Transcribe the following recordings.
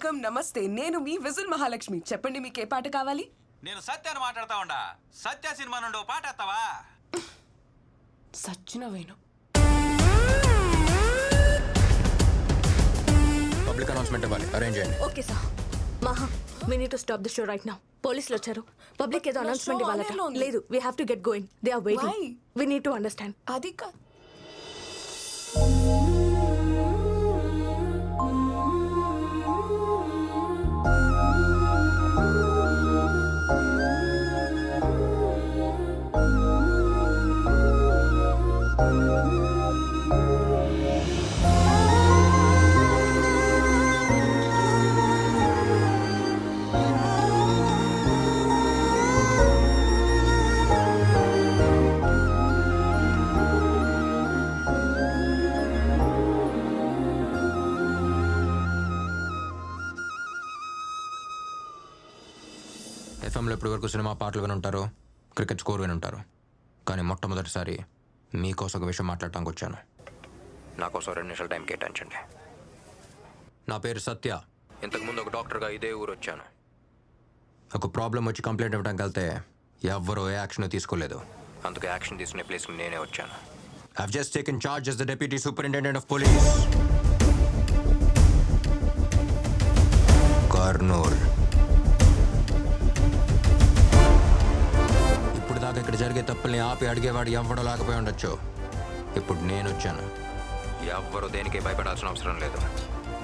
Welcome నమస్తే. నేను మీ whistle Mahalakshmi. చెప్పండి మీకు ఏ పాట కావాలి? నేను సత్యాన్ని మాట్లాడతా ఉండా. సత్య సినిమా నుండి పాట ఎత్తావా? సచ్చిన వేణు. పబ్లిక్ అనౌన్స్మెంట్ ఇవ్వాలి, అరేంజ్ చేయండి. Okay sir. మహా, we need to stop the show right now. పోలీసులు వచ్చారు. పబ్లిక్ ఏదో అనౌన్స్మెంట్ ఇవ్వాలట. లేదు, we have to get going. They are waiting. Why? We need to understand. అది కా ఎఫ్ఎంలో ఇప్పటి వరకు సినిమా పాటలు విని ఉంటారు, క్రికెట్ స్కోర్ విని ఉంటారు. కానీ మొట్టమొదటిసారి మీకోసం ఒక విషయం మాట్లాడటానికి వచ్చాను. నా కోసం 2 నిమిషాలు టైం కేటాయించండి. నా పేరు సత్య. ఇంతకుముందు ఒక డాక్టర్గా ఇదే ఊరు వచ్చాను. ఒక ప్రాబ్లం వచ్చి కంప్లైంట్ ఇవ్వడానికి వెళ్తే ఎవ్వరూ ఏ యాక్షన్ తీసుకోలేదు. అందుకే యాక్షన్ తీసుకునే ప్లేస్కి నేనే వచ్చాను. I've just taken charge as the deputy superintendent of police. Kurnool. ఇప్పుడు దాకా ఇక్కడ జరిగే తప్పుల్ని ఆపి అడిగేవాడు ఎవ్వడో లేకపోయి ఉండొచ్చు. ఇప్పుడు నేను వచ్చాను. ఎవ్వరూ దేనికి భయపడాల్సిన అవసరం లేదు.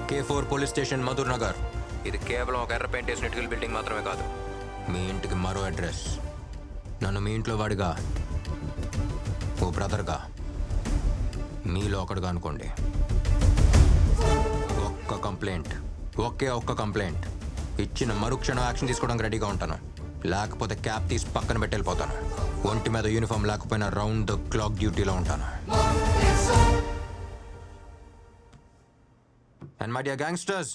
K4 police station, Madhur Nagar. ఇది కేవలం ఒక ఎర్ర పెయింట్ వేసిన ఇటుకల బిల్డింగ్ మాత్రమే కాదు, మీ ఇంటికి మరో అడ్రస్. నన్ను మీ ఇంట్లో వాడిగా, ఓ బ్రదర్గా, మీలో ఒకడుగా అనుకోండి. ఒక్క కంప్లైంట్, ఒక్క కంప్లైంట్ ఇచ్చిన మరుక్షణం యాక్షన్ తీసుకోవడానికి రెడీగా ఉంటాను. లేకపోతే క్యాప్ తీసి పక్కన పెట్టి వెళ్ళిపోతాను. ఒంటి మీద యూనిఫామ్ లేకపోయినా రౌండ్ ద క్లాక్ డ్యూటీలో ఉంటాను. అండ్ మై డియర్ గ్యాంగ్స్టర్స్,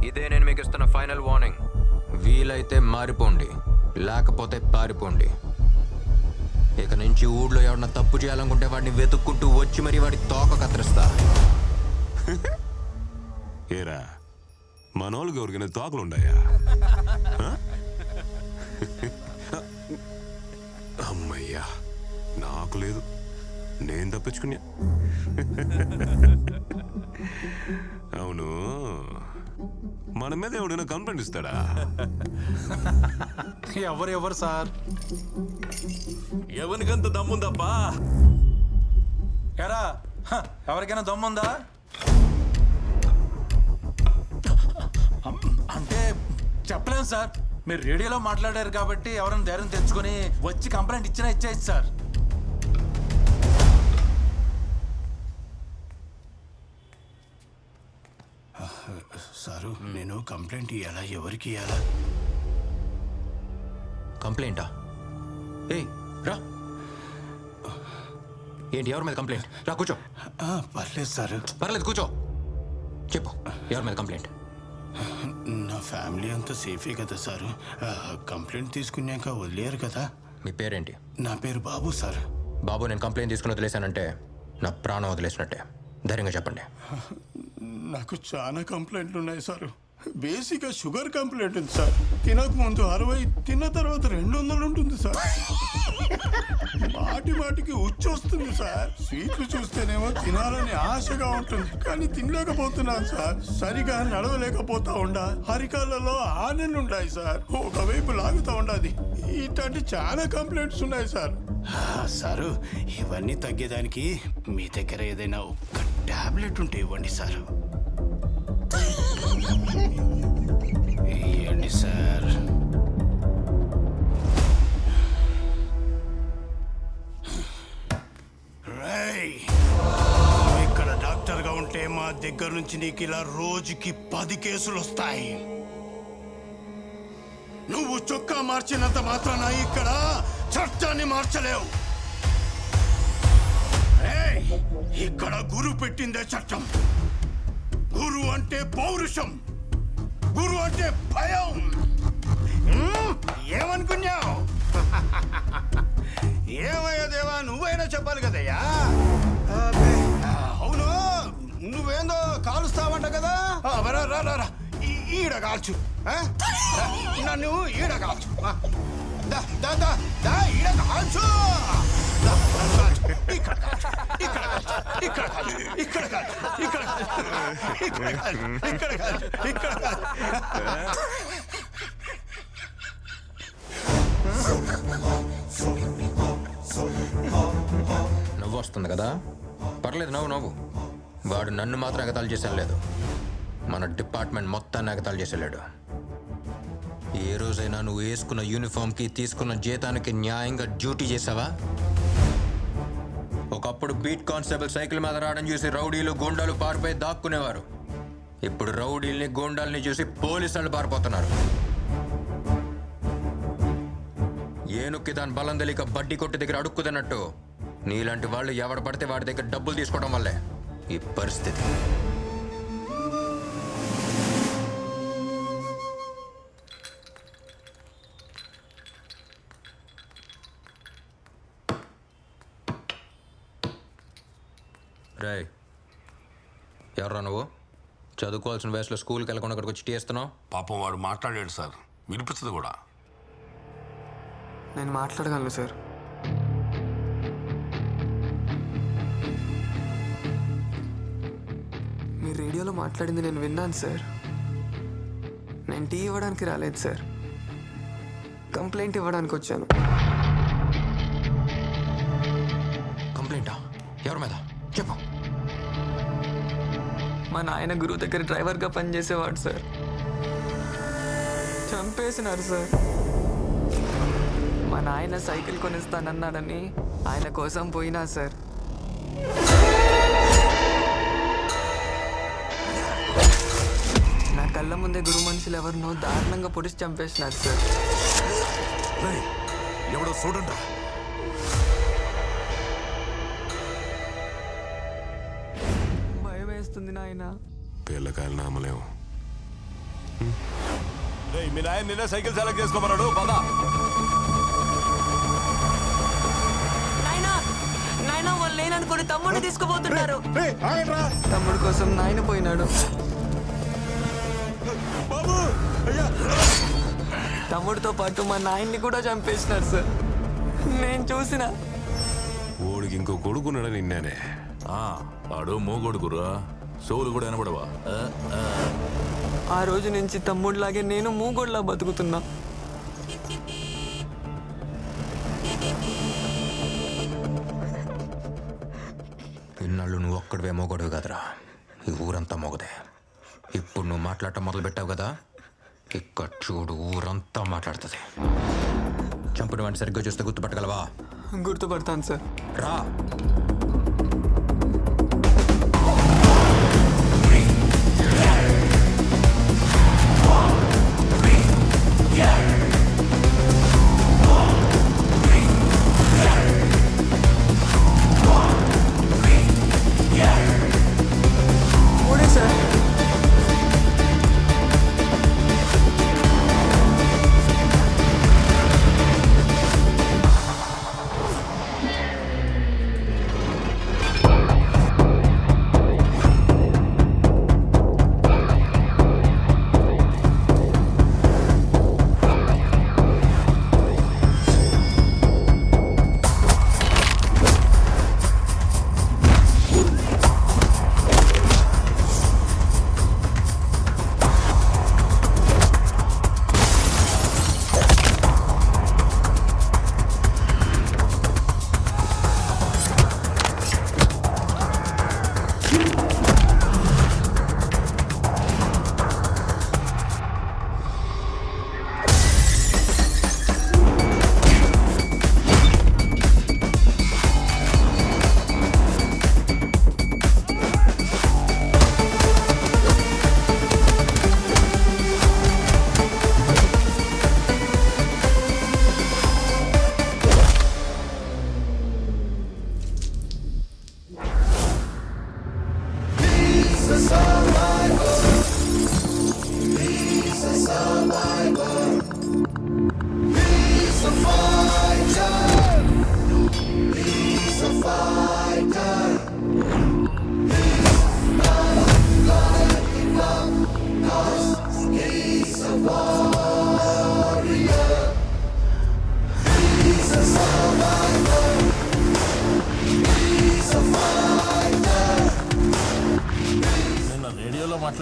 ఇదే నేను మీకు ఇస్తున్న ఫైనల్ వార్నింగ్. వీలైతే మారిపోండి, లేకపోతే పారిపోండి. ఇక నుంచి ఊళ్ళో ఎవరన్నా తప్పు చేయాలనుకుంటే వాడిని వెతుక్కుంటూ వచ్చి మరి వాడి తోక కత్తిరిస్తా. ఏరా, మనోళ్ళకి ఎవరికైనా తోకలు ఉన్నాయా? అమ్మయ్యా, నాకు లేదు, నేను తప్పించుకున్నా. అవును, మన మీద ఎవడైనా కంప్లైంట్ ఇస్తాడా? ఎవరు సార్? ఎవరికంత దమ్ముందబ్బా? ఎరా, ఎవరికైనా దమ్ముందా? అంటే చెప్పలేము సార్. మీరు రేడియోలో మాట్లాడారు కాబట్టి ఎవరైనా ధైర్యం తెచ్చుకొని వచ్చి కంప్లైంట్ ఇచ్చినా ఇచ్చేయచ్చు సార్. సారు, నేను కంప్లైంట్ ఇవ్వాలా? ఎవరికి ఇవ్వాలా? కంప్లైంటా? ఏయ్ రా. ఏంటి, ఎవరి మీద కంప్లైంట్? రా కూర్చో. పర్లేదు సారు. పర్లేదు కూర్చో. చెప్పు, ఎవరి మీద కంప్లైంట్? నా ఫ్యామిలీ అంతా సేఫే కదా సారు. కంప్లైంట్ తీసుకున్నాక వదిలేరు కదా. మీ పేరేంటి? నా పేరు బాబు సార్. బాబు, నేను కంప్లైంట్ తీసుకుని వదిలేశానంటే నా ప్రాణం వదిలేసినట్టే. ధైర్యంగా చెప్పండి. నాకు చాలా కంప్లైంట్లు ఉన్నాయి సారు. బేసిక్గా షుగర్ కంప్లైంట్ ఉంది సార్. తినక ముందు 60, తిన్న తర్వాత 200 ఉంటుంది సార్. మాటికి ఉచ్చొస్తుంది సార్. స్వీట్లు చూస్తేనేమో తినాలని ఆశగా ఉంటుంది, కానీ తినలేకపోతున్నాను సార్. సరిగా నడవలేకపోతా ఉండా. అరికాళ్ళలో ఆనెన్నుంటాయి సార్. ఒకవైపు లాగుతా ఉండాది. ఇట్లాంటి చాలా కంప్లైంట్స్ ఉన్నాయి సార్. సారు, ఇవన్నీ తగ్గేదానికి మీ దగ్గర ఏదైనా ఒక్క టాబ్లెట్ ఉంటే ఇవ్వండి సార్. ఇవ్వండి సార్. ఇక్కడ డాక్టర్గా ఉంటే మా దగ్గర నుంచి నీకు ఇలా రోజుకి 10 కేసులు వస్తాయి. నువ్వు చొక్కా మార్చినంత మాత్రాన ఇక్కడ చట్టాన్ని మార్చలేవు. ఇక్కడ గురు పెట్టిందే చట్టం. గురు అంటే పౌరుషం, గురు అంటే భయం. ఏమనుకున్నావు? ఏమయ్యా దేవా, నువ్వైనా చెప్పాలి కదయ్యా. అవును, నువ్వేందో కాలుస్తావంట కదా రా రా రా రా. ఈడ కాల్చు ఆ? నన్ను ఈడ కాల్చు ఆ. దా దా దా దా ఈడ కాల్చు దా, నన్ను కాల్చు. ఇక్కడ కాల్చు ఇక్కడ కాల్చు ఇక్కడ కాల్చు ఇక్కడ కాల్చు ఇక్కడ కాల్చు ఇక్కడ కాల్చు ఇక్కడ కాల్చు ఇక్కడ కాల్చు. నవ్వు వస్తుంది కదా, పర్లేదు నవ్వు నవ్వు. వాడు నన్ను మాత్రం ఎగతాళి చేసేది లేదు, మన డిపార్ట్మెంట్ మొత్తాన్ని ఎగతాళి చేసేలేడు. ఏ రోజైనా నువ్వు వేసుకున్న యూనిఫామ్కి తీసుకున్న జీతానికి న్యాయంగా డ్యూటీ చేసావా? ఒకప్పుడు బీట్ కానిస్టేబుల్ సైకిల్ మీద రావడం చూసి రౌడీలు గూండాలు పారిపోయి దాక్కునేవారు. ఇప్పుడు రౌడీల్ని గూండాల్ని చూసి పోలీసు వాళ్ళు పారిపోతున్నారు. ఏనుక్కి దాని బలం తెలియక బడ్డీ కొట్టి దగ్గర అడుక్కుతున్నట్టు నీలాంటి వాళ్ళు ఎవడ పడితే వాడి దగ్గర డబ్బులు తీసుకోవడం వల్లే ఈ పరిస్థితి. రే ఎవర్రా నువ్వు? చదువుకోవాల్సిన వయసులో స్కూల్కి వెళ్ళకుండా అక్కడికి వచ్చి టీ వేస్తున్నావు? పాపం వాడు మాట్లాడాడు సార్, వినిపిస్తుంది కూడా. నేను మాట్లాడగలను సార్. మీరు రేడియోలో మాట్లాడింది నేను విన్నాను సార్. నేను టీ ఇవ్వడానికి రాలేదు సార్, కంప్లైంట్ ఇవ్వడానికి వచ్చాను. కంప్లైంటా? ఎవరి మీద చెప్పు. మా నాయన గురువు దగ్గర డ్రైవర్గా పనిచేసేవాడు సార్. చంపేసినారు సార్. మా నాయన సైకిల్ కొనిస్తానన్నాడని ఆయన కోసం పోయినా సార్. నా కళ్ళ ముందే గురు మనుషులు ఎవరినో దారుణంగా పొడిచి చంపేసినారు సార్. ఎవడో చూడండి. భయం వేస్తుంది నాయన. పిల్లకాయలు నామలేము. మీ నాయన నిన్న సైకిల్ సెలెక్ట్ చేసుకోమన్నాడు, పద. నాయన వాళ్ళు లేననుకుని తమ్ముడిని తీసుకుపోతున్నారు. తమ్ముడు కోసం నాయన పోయినాడు. తమ్ముడితో పాటు మా నాయన్ని కూడా చంపేసినారు సార్. నేను చూసిన. ఓడికి ఇంకో కొడుకున్నాడు నిన్నేనే. ఆడు మూగొడుకురా, సోలు కూడా వినపడవా? ఆ రోజు నుంచి తమ్ముడిలాగే నేను మూగోడ్లా బతుకుతున్నా. ఇన్నాళ్ళు నువ్వు ఒక్కడివే మోగొడవు కదరా, ఈ ఊరంతా మోగదే. ఇప్పుడు నువ్వు మాట్లాడటం మొదలు పెట్టావు కదా, ఇక్కడ చూడు ఊరంతా మాట్లాడుతుంది. చంపిన వాడిని సరిగ్గా చూస్తే గుర్తుపట్టగలవా? గుర్తుపడతాను సార్. రా.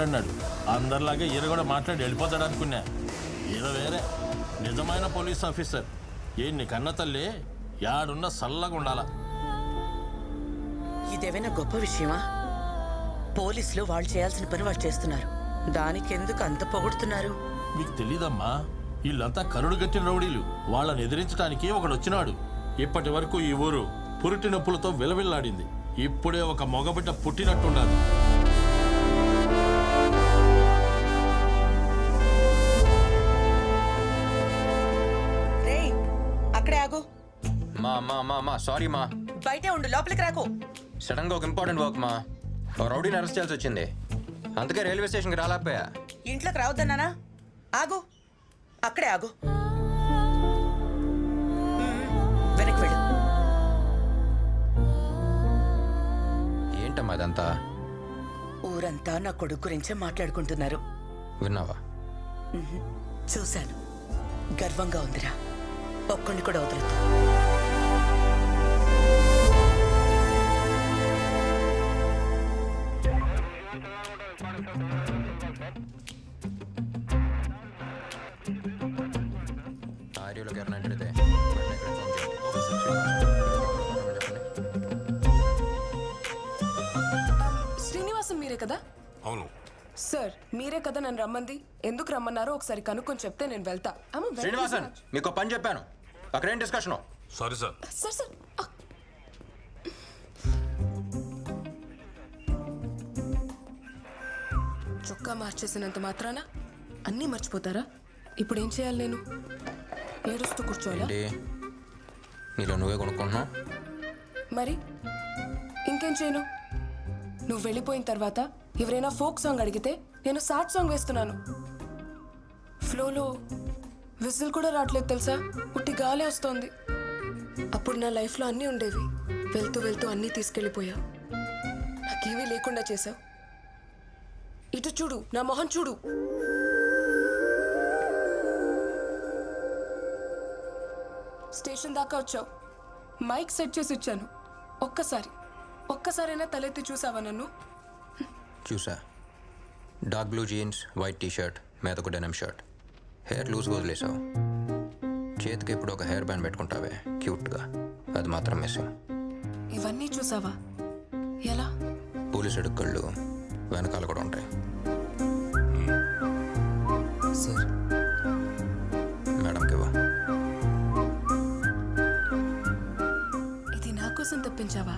మాట్లాడినాడు. అందరిలాగే ఈయన కూడా మాట్లాడి వెళ్ళిపోతాడు అనుకున్నా. ఈయన వేరే నిజమైన పోలీస్ ఆఫీసర్. నీ కన్న తల్లి యాడున్న సల్లగా ఉండాలా. ఇదేమైనా గొప్ప విషయమా? పోలీసులు వాళ్ళు చేయాల్సిన పని వాళ్ళు చేస్తున్నారు. దానికి ఎందుకు అంత పొగుడుతున్నారు? మీకు తెలీదమ్మా, వీళ్ళంతా కరుడు గట్టిన రౌడీలు. వాళ్ళని ఎదిరించడానికి ఒకడు వచ్చినాడు. ఇప్పటి వరకు ఈ ఊరు పురిటి నొప్పులతో విలవిల్లాడింది. ఇప్పుడే ఒక మగబిడ్డ పుట్టినట్టున్నది. రేయ్, అక్కడే ఆగు. మా సారీ మా. బయటే ఉండు, లోపలికి రాకు. సడన్ గా ఒక ఇంపార్టెంట్ వర్క్ మా. ఓ రౌడీని అరెస్ట్ చేయాల్సి వచ్చింది. అందుకే రైల్వే స్టేషన్కి రాలేకపోయా. ఇంట్లోకి రావద్దన్నానా? ఆగు, అక్కడే ఆగు. వెనక్కి వెళ్ళు. ఏంటమ్మా ఇదంతా? ఊరంతా నా కొడుకు గురించే మాట్లాడుకుంటున్నారు. విన్నావా? చూశాను. గర్వంగా ఉందిరా. ఒక్కడిని కూడా వదలొద్దు. ఆర్యూలోకి ఎవరైనా అడిగితే శ్రీనివాసం మీరే కదా? అవును సార్, మీరే కదా నన్ను రమ్మంది. ఎందుకు రమ్మన్నారో ఒకసారి కనుక్కొని చెప్తే నేను వెళ్తా. శ్రీనివాసన్, మీకు పని చెప్పాను. అక్కడేం discussion? Sorry sir. Sir sir చొక్కా మార్చేసినంత మాత్రాన అన్నీ మర్చిపోతారా? ఇప్పుడు ఏం చేయాలి నేను? ఏడుస్తూ కూర్చోవాలా? నీలో నువ్వే కొనుక్కుంటున్నావు. మరి ఇంకేం చేయను? నువ్వు వెళ్ళిపోయిన తర్వాత ఎవరైనా ఫోక్ సాంగ్ అడిగితే నేను సాడ్ సాంగ్ వేస్తున్నాను. ఫ్లోలో విజిల్ కూడా రావట్లేదు తెలుసా? ఉట్టి గాలే వస్తోంది. అప్పుడు నా లైఫ్లో అన్నీ ఉండేవి. వెళ్తూ వెళ్తూ అన్నీ తీసుకెళ్ళిపోయావు. నాకేమీ లేకుండా చేసావు. ఇటు చూడు, నా మొహం చూడు. స్టేషన్ దాకా వచ్చావు. మైక్ సెట్ చేసి ఇచ్చాను. ఒక్కసారైనా తలెత్తి చూసావా నన్ను? చూసా. Dark blue jeans, white t shirt, మీద ఒక డెనిమ్ షర్ట్. హెయిర్ లూజ్గా వదిలేసావు. చేతికి ఇప్పుడు ఒక హెయిర్ బ్యాండ్ పెట్టుకుంటావే క్యూట్గా, అది మాత్రం మిస్సింగ్. ఇవన్నీ చూసావా? ఎలా? పోలీసు అడుక్కళ్ళు వెనకాల కూడా ఉంటాయి. సార్, మేడంకి ఇవ్వ. ఇది నా కోసం తప్పించావా?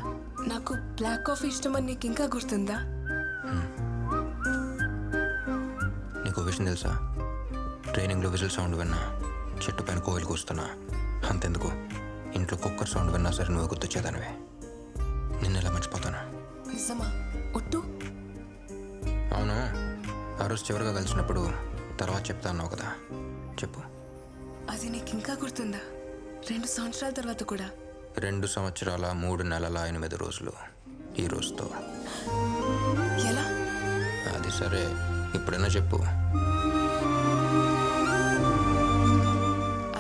నాకు బ్లాక్ కాఫీ ఇష్టమని నీకు ఇంకా గుర్తుందా? నీకు విషయం తెలుసా? ట్రైనింగ్లో విజిల్ సౌండ్ విన్నా చెట్టు పైన కోవిలు కూస్తున్నా. అంతెందుకు, ఇంట్లో కుక్కర్ సౌండ్ విన్నా సరే నువ్వు గుర్తొచ్చేదానివే. నిన్నెలా మర్చిపోతాను? నిజమా? ఒట్టు? అవును. ఆ రోజు చివరిగా కలిసినప్పుడు తర్వాత చెప్తా అన్నావు కదా, చెప్పు. అది నీకు ఇంకా గుర్తుందా? 2 సంవత్సరాల తర్వాత కూడా. 2 సంవత్సరాల 3 నెలల 8 రోజులు ఈ రోజుతో. ఎలా? అది సరే, ఇప్పుడైనా చెప్పు.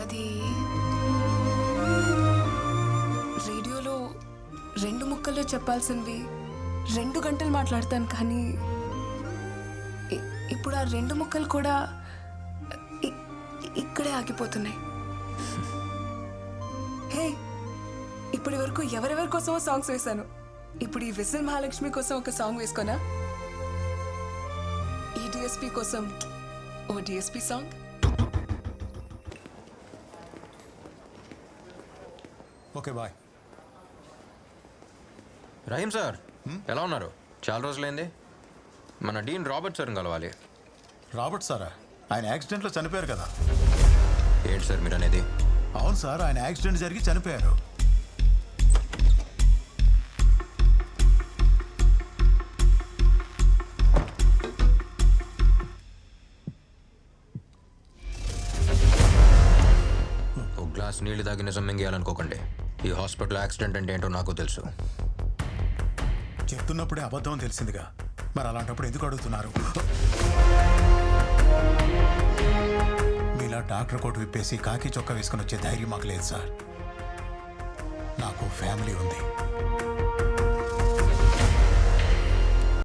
అది రేడియోలో 2 ముక్కల్లో చెప్పాల్సినవి 2 గంటలు మాట్లాడతాను, కానీ ఇప్పుడు ఆ 2 ముక్కలు కూడా ఇక్కడే ఆగిపోతున్నాయి. హే, ఇప్పటి వరకు ఎవరెవరి కోసమో సాంగ్స్ వేశాను. ఇప్పుడు ఈ విజిల్ మహాలక్ష్మి కోసం ఒక సాంగ్ వేసుకోనా? ఈ డిఎస్పీ కోసం ఓ DSP song. Okay bye. Rahim sir, ఎలా ఉన్నారు? చాలా రోజులైంది. మన డీన్ రాబర్ట్ సార్ని కలవాలి. రాబర్ట్ సారా? ఆయన యాక్సిడెంట్లో చనిపోయారు కదా. ఏంటి సార్ మీరు అనేది? అవును సార్, ఆయన యాక్సిడెంట్ జరిగి చనిపోయారు. ఒక గ్లాస్ నీళ్లు తాగి నిజం మింగేయాలనుకోకండి. ఈ హాస్పిటల్ యాక్సిడెంట్ అంటే ఏంటో నాకు తెలుసు. చెప్తున్నప్పుడే అబద్ధం తెలిసిందిగా, మరి అలాంటప్పుడు ఎందుకు అడుగుతున్నారు? మీలా డాక్టర్ కోట్ విప్పేసి కాకి చొక్కా వేసుకుని వచ్చే ధైర్యం మాకు లేదు సార్. నాకు ఫ్యామిలీ ఉంది.